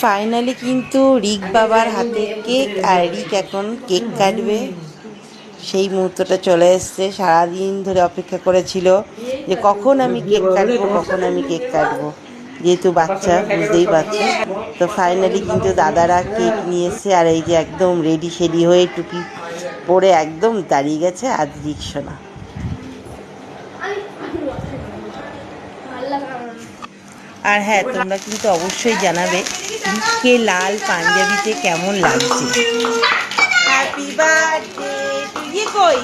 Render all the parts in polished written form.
Finally কিন্তু রিক বাবার হাতের কেক, আর রিক এখন কেক কাটবে। সেই মুহূর্তটা চলে এসছে। সারাদিন ধরে অপেক্ষা করেছিল যে কখন আমি কেক কাটবো, কখন আমি কেক কাটবো। যেহেতু বাচ্চা, বুঝতেই পারছে। তো ফাইনালি কিন্তু দাদারা কেক নিয়ে এসছে, আর এই যে একদম রেডি শেডি হয়ে টুপি পরে একদম দাঁড়িয়ে গেছে আজ রিকশোনা। আর হ্যাঁ, তোমরা কিন্তু অবশ্যই জানাবে রিককে লাল পাঞ্জাবিতে কেমন লাগছে। হ্যাপি বার্থডে টু ইউ, কই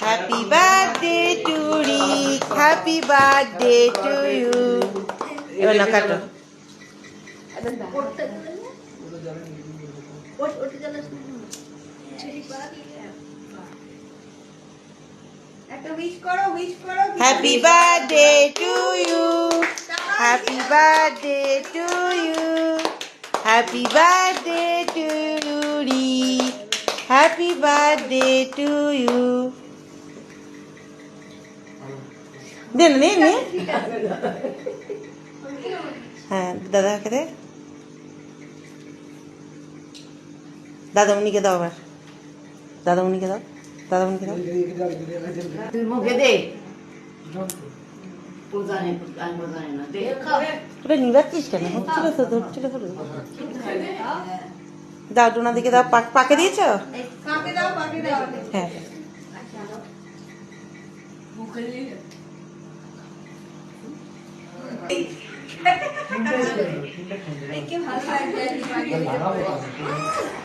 happy birthday to Rick, happy birthday to you. এবার না কাটো। Happy birthday to you, happy birthday to you, happy birthday to you Rick, happy birthday to you. দে নে নে। হ্যাঁ, দাদাকে দে, দাদামণিকে দাও। আবার দাদামণিকে দাও, দাদামণিকে দাও। মুখে দে। ওটা নিবাচ্ছিস কেন? হচ্ছিল তো, ধরছিল তো। দাও টোনা দিকে দাও। পাকে দিয়েছ? হ্যাঁ।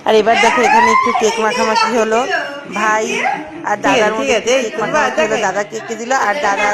আর এবার দেখো এখানে একটু কেক মাখামাখি হলো। ভাই আর দাদার মধ্যে কেক মাখামাখি হলো। দাদা কেক দিল আর দাদা